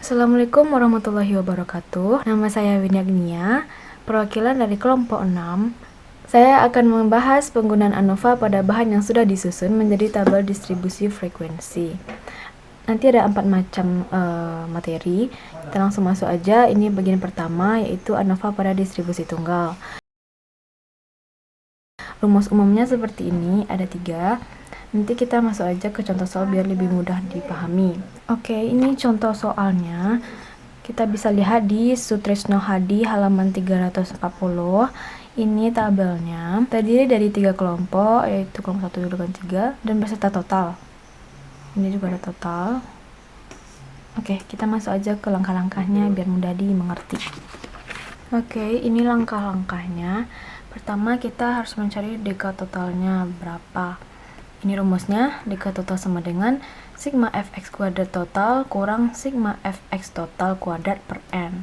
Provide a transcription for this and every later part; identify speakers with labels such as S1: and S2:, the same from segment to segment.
S1: Assalamualaikum warahmatullahi wabarakatuh. Nama saya Winnie Agnia, perwakilan dari kelompok 6. Saya akan membahas penggunaan ANOVA pada bahan yang sudah disusun menjadi tabel distribusi frekuensi. Nanti ada 4 macam materi. Kita langsung masuk aja. Ini bagian pertama, yaitu ANOVA pada distribusi tunggal. Rumus umumnya seperti ini, ada 3. Nanti kita masuk aja ke contoh soal biar lebih mudah dipahami. Oke, ini contoh soalnya. Kita bisa lihat di Sutrisno Hadi halaman 340. Ini tabelnya terdiri dari 3 kelompok, yaitu kelompok 1, 2, dan 3, dan beserta total. Ini juga ada total. Oke, kita masuk aja ke langkah-langkahnya biar mudah dimengerti. Oke, ini langkah-langkahnya. Pertama, kita harus mencari deka totalnya berapa. Ini rumusnya, deka total sama dengan sigma fx kuadrat total kurang sigma fx total kuadrat per n.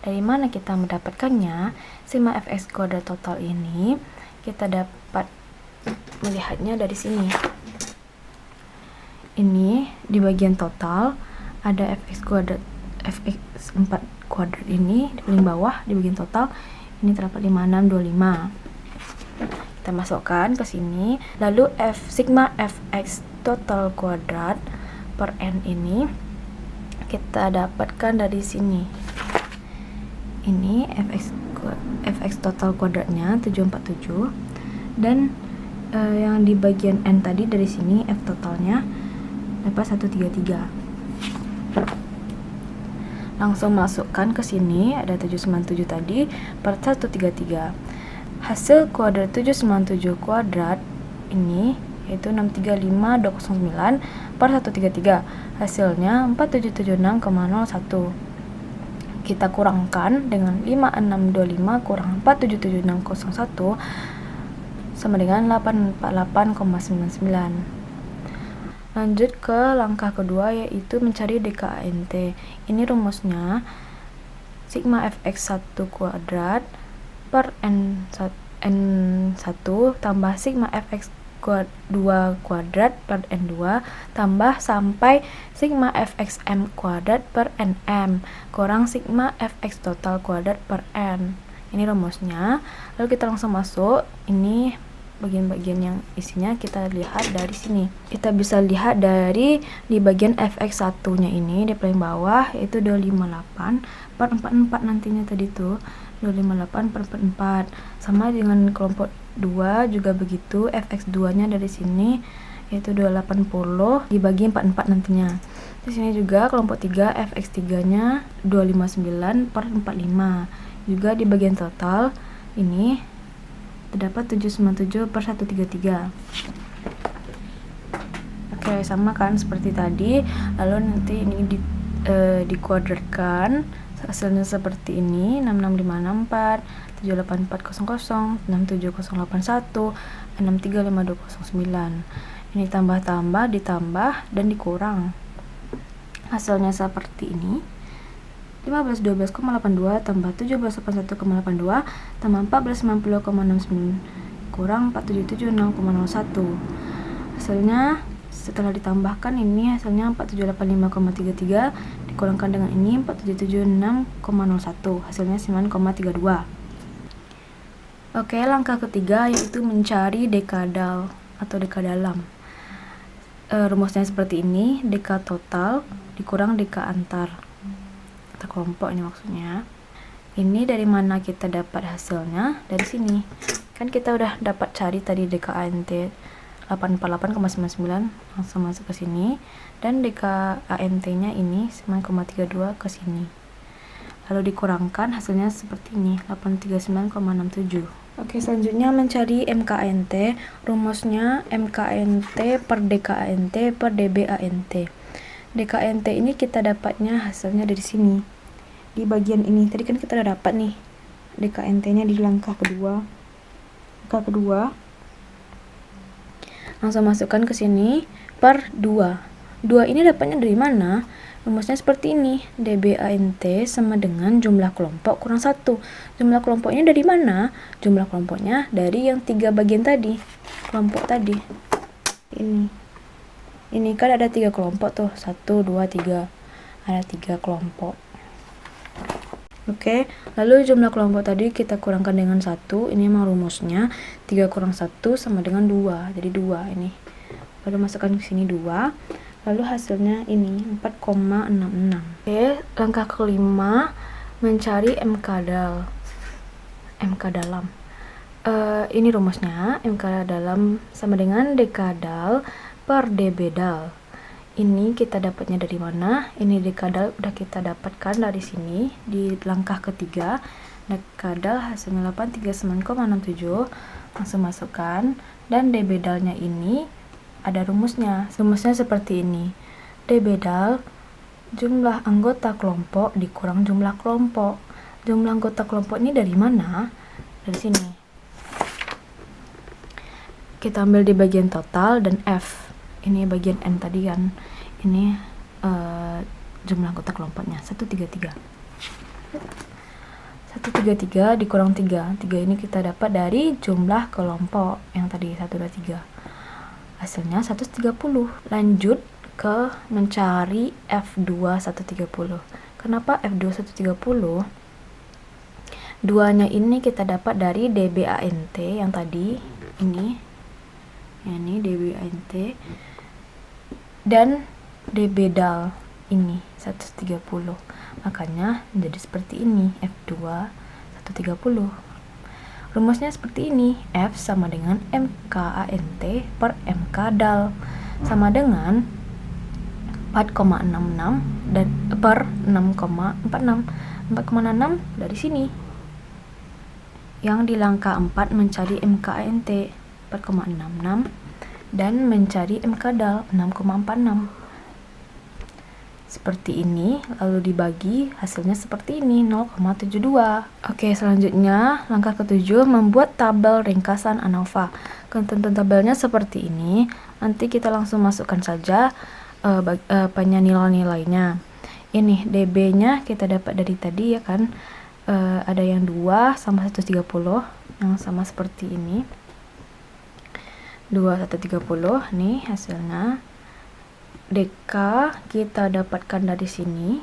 S1: Dari mana kita mendapatkannya? Sigma fx kuadrat total ini kita dapat melihatnya dari sini. Ini di bagian total ada fx kuadrat, fx 4 kuadrat ini di paling bawah di bagian total. Ini terdapat 5625. Kita masukkan ke sini, lalu sigma fx total kuadrat per n ini kita dapatkan dari sini. Ini fx total kuadratnya 747, dan yang di bagian n tadi dari sini f totalnya dapat 133. Langsung masukkan ke sini, ada 797 tadi per 133. Hasil kuadrat 797 kuadrat ini yaitu 635209 per 133. Hasilnya 4776,01. Kita kurangkan dengan 5625 kurang 4776,01 sama dengan 848,99. Lanjut ke langkah kedua, yaitu mencari dkANT. Ini rumusnya sigma fx 1 kuadrat per n1 tambah sigma fx 2 kuadrat per n2 tambah sampai sigma fx m kuadrat per nm kurang sigma fx total kuadrat per n. Ini rumusnya. Lalu kita langsung masuk. Ini bagian-bagian yang isinya kita lihat dari sini. Kita bisa lihat dari di bagian fx 1 nya ini di paling bawah, yaitu 258 per 44 nantinya tadi tuh 258 per 44. Sama dengan kelompok 2 juga begitu, fx 2 nya dari sini yaitu 280 dibagi 44 nantinya. Di sini juga kelompok 3 fx 3 nya 259 per 45. Juga di bagian total ini terdapat 797 per 133. Oke, sama kan seperti tadi. Lalu nanti ini dikuadratkan, hasilnya seperti ini: 66564, 78400, 67081, 635209. Ini tambah-tambah, ditambah, dan dikurang. Hasilnya seperti ini: 1512,82 tambah 1781,82 tambah 1490,69 kurang 4776,01. Hasilnya setelah ditambahkan ini hasilnya 4785,33 dikurangkan dengan ini 4776,01, hasilnya 9,32. Oke, langkah ketiga yaitu mencari dekadal atau deka dalam. Rumusnya seperti ini: deka total dikurang deka antar kelompok, ini maksudnya. Ini dari mana kita dapat hasilnya? Dari sini. Kan kita udah dapat cari tadi dkANT 848,99, langsung masuk ke sini, dan dkANT-nya ini 9,32 ke sini. Lalu dikurangkan, hasilnya seperti ini, 839,67. Oke, selanjutnya mencari MKANT. Rumusnya MKANT per dkANT per dbANT. dkANT ini kita dapatnya hasilnya dari sini. Di bagian ini tadi kan kita udah dapat nih dkANT-nya di langkah kedua. Langsung masukkan ke sini per 2. 2 ini dapatnya dari mana? Rumusnya seperti ini: dbANT sama dengan jumlah kelompok kurang 1. Jumlah kelompoknya dari mana? Jumlah kelompoknya dari yang 3 bagian tadi, kelompok tadi. Ini kan ada 3 kelompok tuh, 1, 2, 3. ada 3 kelompok. Oke, lalu jumlah kelompok tadi kita kurangkan dengan 1. Ini memang rumusnya 3 kurang 1 sama dengan 2. Jadi 2 ini. Lalu masukkan ke sini 2. Lalu hasilnya ini 4,66. Oke, langkah kelima mencari MK dalam. Ini rumusnya, MK dalam sama dengan dekadal per dbdal. Ini kita dapatnya dari mana? Ini dekadal udah kita dapatkan dari sini di langkah ketiga. Dekadal hasilnya 839,67. Langsung masukkan. Dan dbdalnya ini ada rumusnya. Rumusnya seperti ini. Dbdal jumlah anggota kelompok dikurang jumlah kelompok. Jumlah anggota kelompok ini dari mana? Dari sini. Kita ambil di bagian total dan F. Ini bagian N tadi kan. Ini jumlah anggota kelompoknya 133. 133 dikurang 3. 3 ini kita dapat dari jumlah kelompok yang tadi 123. Hasilnya 130. Lanjut ke mencari F2 130. Kenapa F2 130? Duanya ini kita dapat dari dbant yang tadi ini. Ini dbant dan dbdal ini 130. Makanya menjadi seperti ini, F2 130. Rumusnya seperti ini, F sama dengan MKANT per MKdal sama dengan 4,66 dan per 6,46. 4,66 dari sini. Yang di langkah 4 mencari MKANT 4,66 dan mencari MKdal 6,46. Seperti ini, lalu dibagi hasilnya seperti ini 0,72. Oke, selanjutnya langkah ketujuh membuat tabel ringkasan ANOVA. Ketentuan tabelnya seperti ini. Nanti kita langsung masukkan saja nilai-nilainya. Ini DB-nya kita dapat dari tadi ya kan. Ada yang 2 sama 130 yang sama seperti ini. 2130 nih hasilnya. DK kita dapatkan dari sini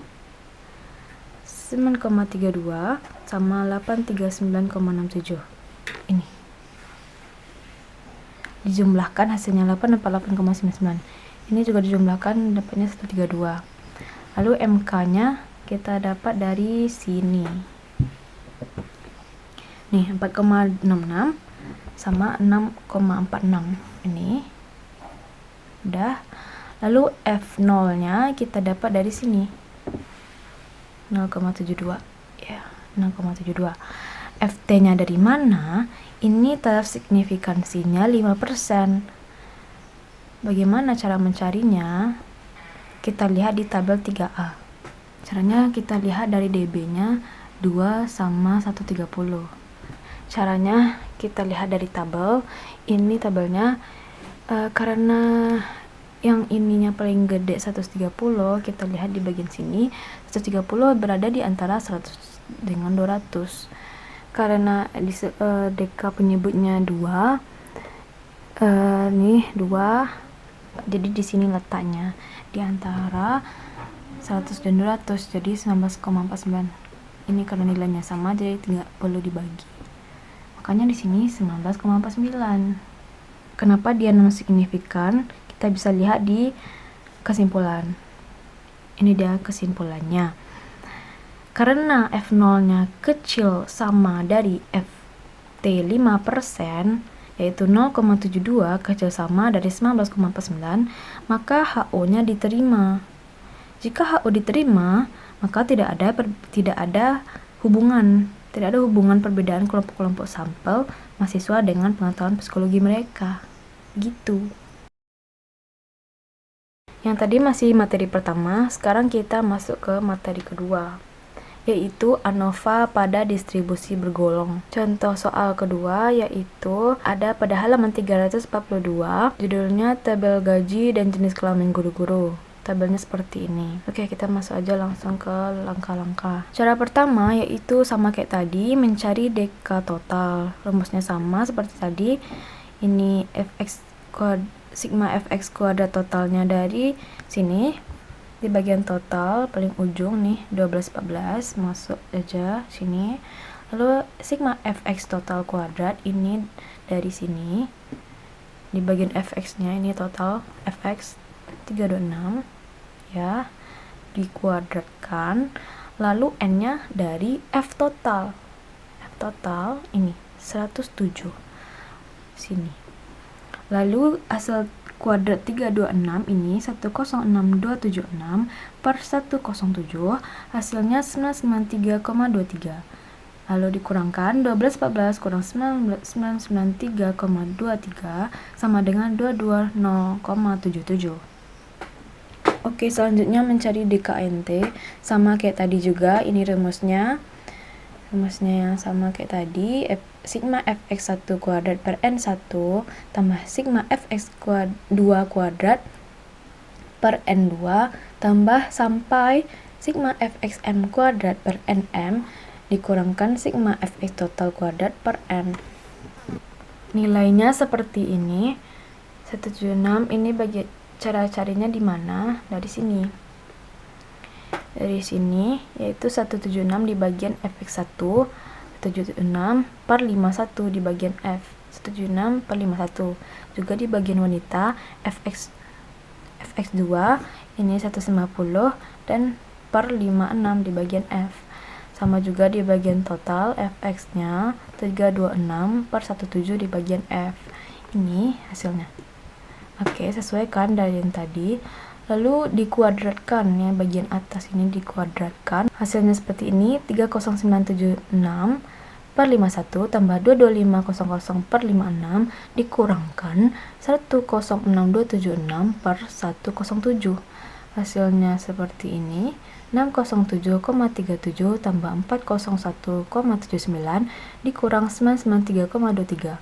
S1: 9,32 sama 839,67. Ini dijumlahkan hasilnya 848,99. Ini juga dijumlahkan dapatnya 132. Lalu MK nya kita dapat dari sini nih 4,66 sama 6,46. Ini udah. Lalu F0 nya kita dapat dari sini 0,72 ya, 0,72. FT nya dari mana? Ini taraf signifikansinya 5%. Bagaimana cara mencarinya? Kita lihat di tabel 3A. Caranya kita lihat dari DB nya 2 sama 130. Caranya kita lihat dari tabel. Ini tabelnya karena yang ininya paling gede 130, kita lihat di bagian sini 130 berada di antara 100 dengan 200. Karena di DK penyebutnya 2, nih 2, jadi di sini letaknya di antara 100 dan 200, jadi 19,49. Ini karena nilainya sama, jadi tidak perlu dibagi. Makanya di sini 19,49. Kenapa dia non signifikan? Kita bisa lihat di kesimpulan. Ini dia kesimpulannya. Karena F0-nya kecil sama dari FT 5%, yaitu 0,72 kecil sama dari 19,49, maka HO-nya diterima. Jika HO diterima, maka tidak ada hubungan perbedaan kelompok-kelompok sampel mahasiswa dengan pengetahuan psikologi mereka. Gitu. Yang tadi masih materi pertama, sekarang kita masuk ke materi kedua, yaitu ANOVA pada distribusi bergolong. Contoh soal kedua yaitu ada pada halaman 342, judulnya tabel gaji dan jenis kelamin guru-guru. Tabelnya seperti ini. Oke, kita masuk aja langsung ke langkah-langkah. Cara pertama yaitu sama kayak tadi, mencari DK total. Rumusnya sama seperti tadi. Ini sigma fx kuadrat totalnya dari sini di bagian total paling ujung nih 12/14 masuk aja sini. Lalu sigma fx total kuadrat ini dari sini di bagian fx nya ini total fx 326 ya, dikuadratkan, lalu n nya dari f total ini 107 sini. Lalu hasil kuadrat 326 ini 106276 per 107 hasilnya 993,23. Lalu dikurangkan 12/14 kurang 993,23 sama dengan 220,77. Oke, selanjutnya mencari DKNT sama kayak tadi juga. Ini rumusnya yang sama kayak tadi, sigma fx1 kuadrat per n1 tambah sigma fx2 kuadrat per n2 tambah sampai sigma fxm kuadrat per nm dikurangkan sigma fx total kuadrat per n. Nilainya seperti ini. 176 ini bagi cara carinya di mana? Dari sini. Dari sini yaitu 176 di bagian fx1, 176 per 51 di bagian f, 176 per 51. Juga di bagian wanita fx2 ini 150 dan per 56 di bagian f. Sama juga di bagian total fx nya 326 per 17 di bagian f. Ini hasilnya. Oke, sesuaikan dari yang tadi. Lalu dikuadratkan ya, bagian atas ini dikuadratkan. Hasilnya seperti ini, 30976 per 51 tambah 22500 per 56 dikurangkan 106276 per 107. Hasilnya seperti ini, 607,37 tambah 401,79 dikurang 993,23.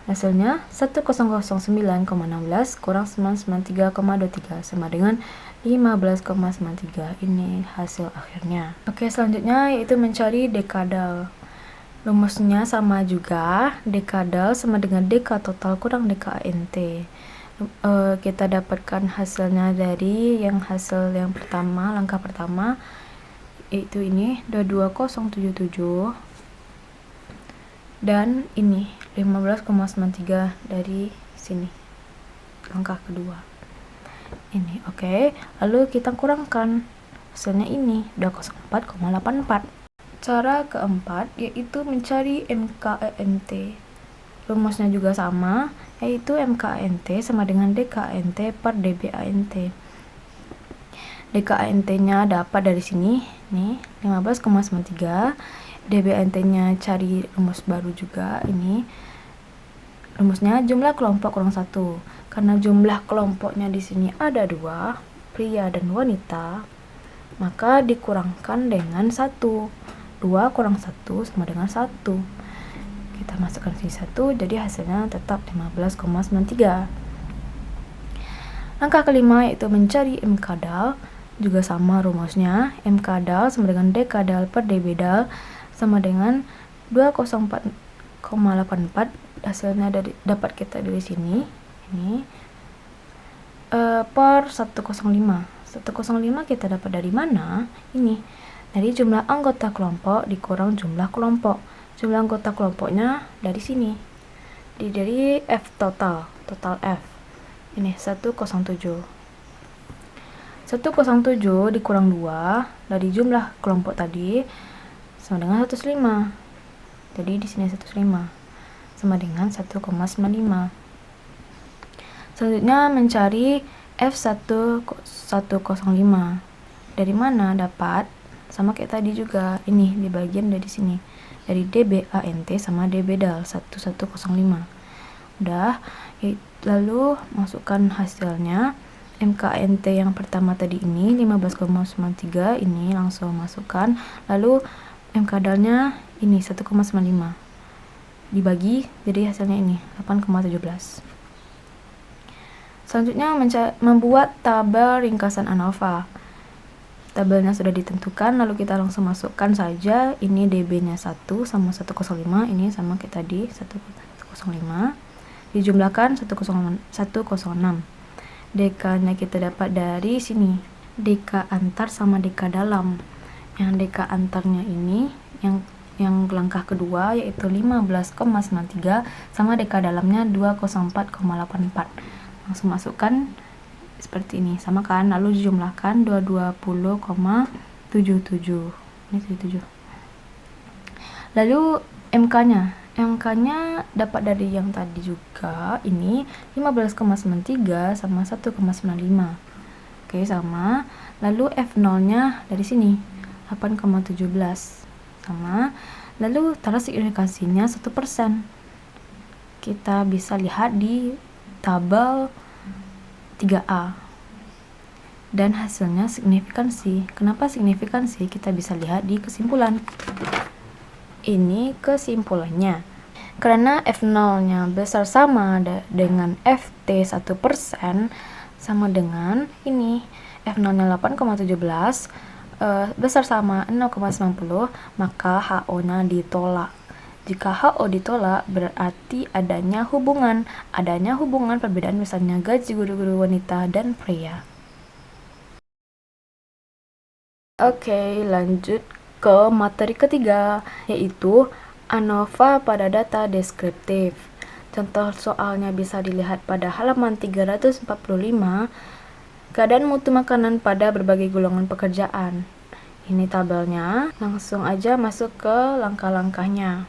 S1: Hasilnya 1009,16 kurang 993,23 sama dengan 15,93. Ini hasil akhirnya. Oke, selanjutnya yaitu mencari dekadal. Rumusnya sama juga, dekadal sama dengan dk total kurang dknt. Kita dapatkan hasilnya dari hasil yang pertama, langkah pertama yaitu ini 22077 dan ini 15,93 dari sini, langkah kedua ini. Oke, lalu kita kurangkan hasilnya ini 204,84. Cara keempat yaitu mencari MKENT. Rumusnya juga sama, yaitu MKENT sama dengan DKNT per DBANT. DKNT-nya dapat dari sini nih 15,93. DBANT-nya cari rumus baru juga. Ini rumusnya jumlah kelompok kurang 1. Karena jumlah kelompoknya di sini ada 2, pria dan wanita, maka dikurangkan dengan 1. 2 kurang 1 sama dengan 1. Kita masukkan sini 1, jadi hasilnya tetap 15,93. Langkah kelima yaitu mencari MKdal. Juga sama rumusnya, MKdal sama dengan DKdal per DBdal sama dengan 204,84. Hasilnya dapat kita dari sini ini per 105. 105 kita dapat dari mana? Ini dari jumlah anggota kelompok dikurang jumlah kelompok. Jumlah anggota kelompoknya dari sini, dari F total F ini 107 dikurang 2 dari jumlah kelompok tadi sama dengan 105. Jadi di sini 105 sama dengan 1,95. Selanjutnya mencari F105. Dari mana dapat? Sama kayak tadi juga, ini di bagian dari sini. Dari DBANT sama DBdal 1105. Udah, lalu masukkan hasilnya. MKNT yang pertama tadi ini 15,93, ini langsung masukkan. Lalu MKdalnya ini 1,95. Dibagi, jadi hasilnya ini 8,17. Selanjutnya membuat tabel ringkasan ANOVA. Tabelnya sudah ditentukan, lalu kita langsung masukkan saja. Ini DB-nya 1 sama 105, ini sama kayak tadi 105. Dijumlahkan 106. DK-nya kita dapat dari sini, deka antar sama deka dalam. Yang deka antarnya ini yang langkah kedua yaitu 15,93 sama deka dalamnya 204,84. Langsung masukkan seperti ini, sama kan, lalu dijumlahkan 220,77. Ini 77. Lalu MK-nya dapat dari yang tadi juga, ini 15,93 sama 1,95. Oke, sama. Lalu F0-nya dari sini 8,17 sama. Lalu taruh signifikansinya 1%. Kita bisa lihat di tabel 3A. Dan hasilnya signifikansi. Kenapa signifikansi? Kita bisa lihat di kesimpulan. Ini kesimpulannya. Karena F0-nya besar sama dengan FT 1%, sama dengan ini F0-nya 8,17 besar sama 0,90, maka HO-nya ditolak. Jika HO ditolak, berarti adanya hubungan perbedaan misalnya gaji guru-guru wanita dan pria. Oke, lanjut ke materi ketiga, yaitu ANOVA pada data deskriptif. Contoh soalnya bisa dilihat pada halaman 345, keadaan mutu makanan pada berbagai golongan pekerjaan. Ini tabelnya, langsung aja masuk ke langkah-langkahnya.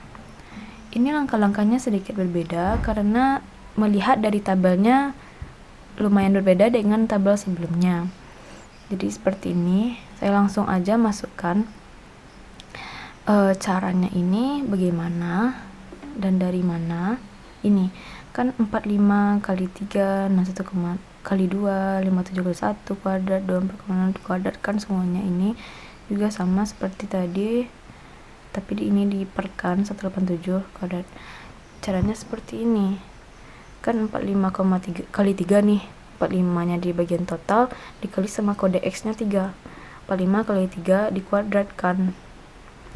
S1: Ini langkah-langkahnya sedikit berbeda karena melihat dari tabelnya lumayan berbeda dengan tabel sebelumnya. Jadi seperti ini, saya langsung aja masukkan caranya ini bagaimana dan dari mana. Ini kan 45 kali 3 61 kali 2 57 kali 1 kuadrat 24,6 kuadrat, kan semuanya ini juga sama seperti tadi, tapi ini diperkan 187 kuadrat. Caranya seperti ini, kan 45,3 kali 3 nih, 45-nya di bagian total dikali sama kode X-nya 3, 45 kali 3 dikuadratkan,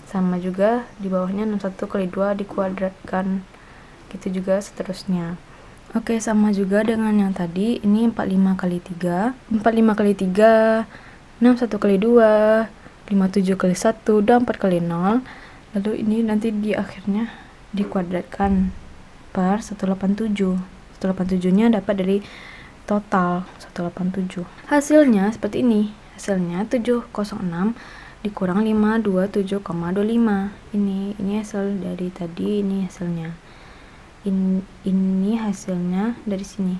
S1: sama juga di bawahnya 61 kali 2 dikuadratkan, gitu juga seterusnya. Oke, sama juga dengan yang tadi, ini 45 kali 3 45 kali 3 61 kali 2 57 kali 1 24 kali 0. Lalu ini nanti di akhirnya dikuadratkan per 187. 187 nya dapat dari total 187. Hasilnya seperti ini. Hasilnya 706 dikurang 527,25. Ini hasil dari tadi, ini hasilnya. Ini hasilnya dari sini.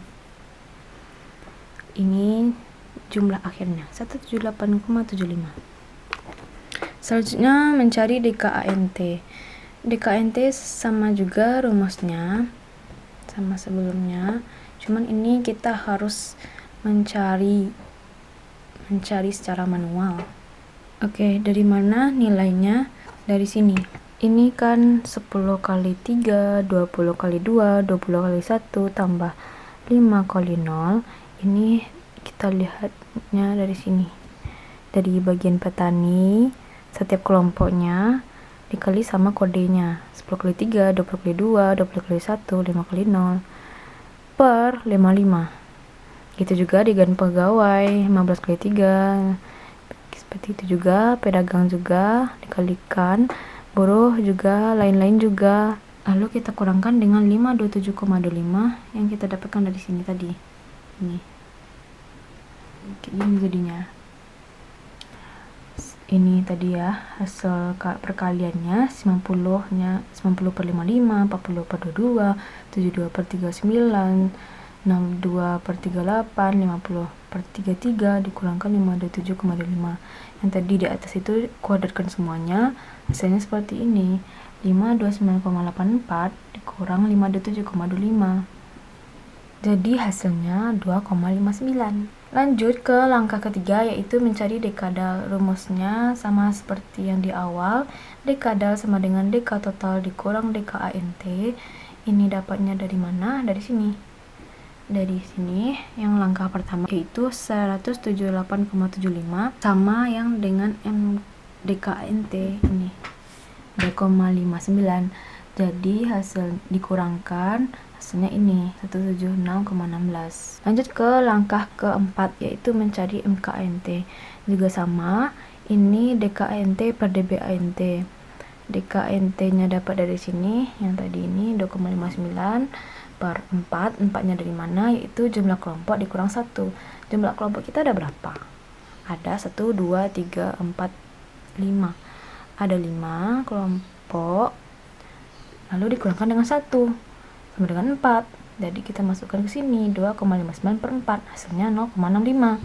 S1: Ini jumlah akhirnya 178,75. Selanjutnya mencari DKANT. DKANT sama juga rumusnya sama sebelumnya, cuman ini kita harus mencari secara manual. Oke, dari mana nilainya? Dari sini. Ini kan 10 kali 3 20 kali 2 20 kali 1 tambah 5 kali 0. Ini kita lihatnya dari sini, dari bagian petani, setiap kelompoknya dikali sama kodenya 10 kali 3 20 kali 2 20 kali 1 5 kali 0 per 55. Gitu juga dengan pegawai 15 kali 3, seperti itu juga. Pedagang juga dikalikan, buruh juga, lain-lain juga. Lalu kita kurangkan dengan 527,25 yang kita dapatkan dari sini tadi. Ini kayak gini jadinya. Ini tadi ya hasil perkaliannya, 90-nya 90 per 55, 40 per 22, 72 per 39, 62 per 38, 50 per 33 dikurangkan 527,25. Yang tadi di atas itu kuadratkan semuanya, hasilnya seperti ini, 529,84 dikurang 527,25. Jadi hasilnya 2,59. Lanjut ke langkah ketiga, yaitu mencari dekadal. Rumusnya sama seperti yang di awal. Dekadal sama dengan deka total dikurang DKANT. Ini dapatnya dari mana? Dari sini. Dari sini yang langkah pertama yaitu 178,75 sama yang dengan DKANT ini 2,59. Jadi hasil dikurangkan, hasilnya ini 176,16. Lanjut ke langkah keempat, yaitu mencari MKANT. Juga sama, ini DKANT per DBANT. DKANT nya dapat dari sini, yang tadi ini 2,59 per 4. 4 nya dari mana? Yaitu jumlah kelompok dikurang 1. Jumlah kelompok kita ada berapa? Ada 1, 2, 3, 4, 5. Ada 5 kelompok, lalu dikurangkan dengan 1 sama dengan 4. Jadi kita masukkan ke sini 2,59 per 4, hasilnya 0,65.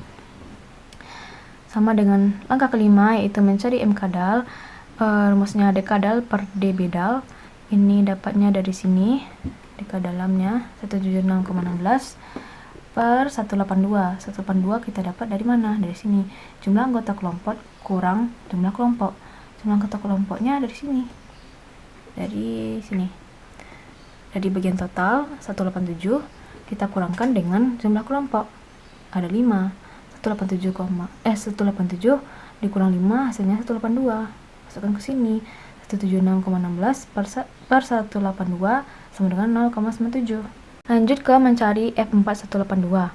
S1: Sama dengan langkah kelima, yaitu mencari MKDAL. Rumusnya DKDAL per DBDAL. Ini dapatnya dari sini, DK dalamnya 176,16 per 182. 182 kita dapat dari mana? Dari sini. Jumlah anggota kelompok kurang jumlah kelompok. Jumlah anggota kelompoknya dari sini. Dari sini. Dari bagian total 187 kita kurangkan dengan jumlah kelompok. Ada 5. 187 dikurang 5 hasilnya 182. Masukkan ke sini. 176,16 per 182 sama dengan 0,97. Lanjut ke mencari F4182.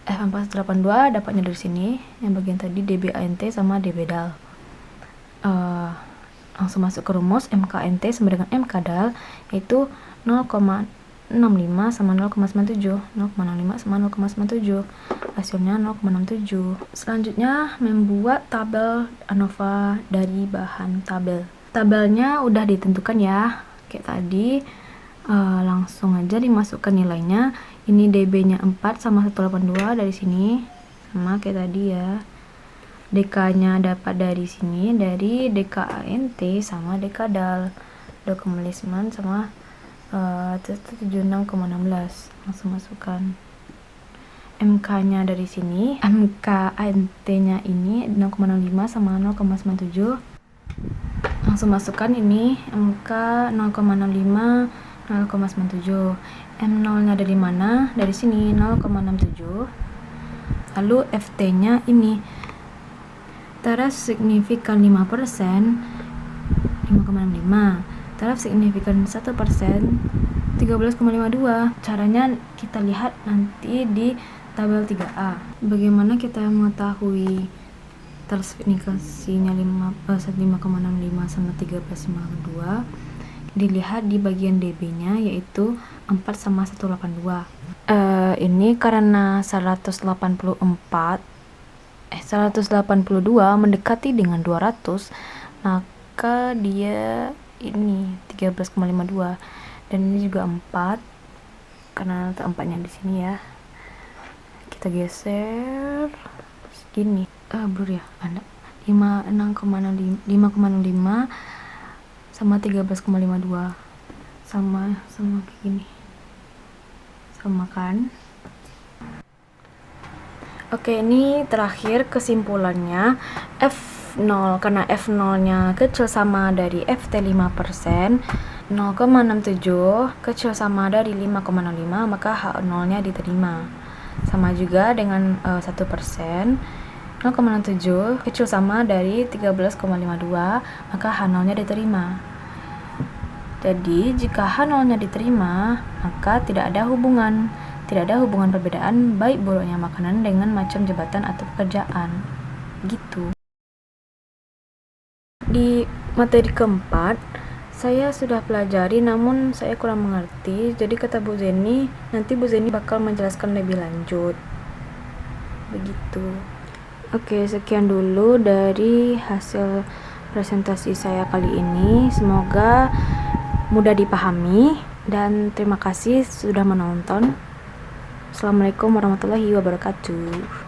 S1: F4182 dapatnya dari sini, yang bagian tadi DBANT sama DBDAL. Langsung masuk ke rumus MKNT sama dengan MKDAL, yaitu 0,65 sama 0,97. 0,65 sama 0,97. Hasilnya 0,67. Selanjutnya membuat tabel ANOVA dari bahan tabel. Tabelnya udah ditentukan ya, kayak tadi. Langsung aja dimasukkan nilainya. Ini DB nya 4 sama 182 dari sini, sama kayak tadi ya. DK nya dapat dari sini, dari DKANT sama DKDAL 2,59 sama 76,16. Langsung masukkan. MK nya dari sini, MKANT nya ini 0,05 sama 0,97. Langsung masukkan ini MK 0,65 0,97. M0 nya dari mana? Dari sini 0,67. Lalu FT nya ini taraf signifikan 5%, 5,65. Taraf signifikan 1%, 13,52. Caranya kita lihat nanti di tabel 3A. Bagaimana kita mengetahui taraf signifikasinya 5,65 sama 13,52? Dilihat di bagian DB-nya, yaitu 4 sama 182. Ini karena 182 mendekati dengan 200, maka dia ini 13,52. Dan ini juga 4 karena letak 4-nya di sini ya. Kita geser segini. Blur ya, ada 5,05 sama 13,52 sama kayak gini, sama kan. Oke, ini terakhir kesimpulannya. F0, karena F0 nya kecil sama dari FT 5%, 0,67 kecil sama dari 5,05, maka H0 nya diterima. Sama juga dengan 1%, 0,67 kecil sama dari 13,52, maka H0 nya diterima. Jadi jika H0 nya diterima, maka tidak ada hubungan perbedaan baik buruknya makanan dengan macam jabatan atau pekerjaan. Gitu. Di materi keempat saya sudah pelajari, namun saya kurang mengerti. Jadi kata Bu Zeni, nanti Bu Zeni bakal menjelaskan lebih lanjut. Begitu. Oke, sekian dulu dari hasil presentasi saya kali ini. Semoga mudah dipahami dan terima kasih sudah menonton. Assalamualaikum warahmatullahi wabarakatuh.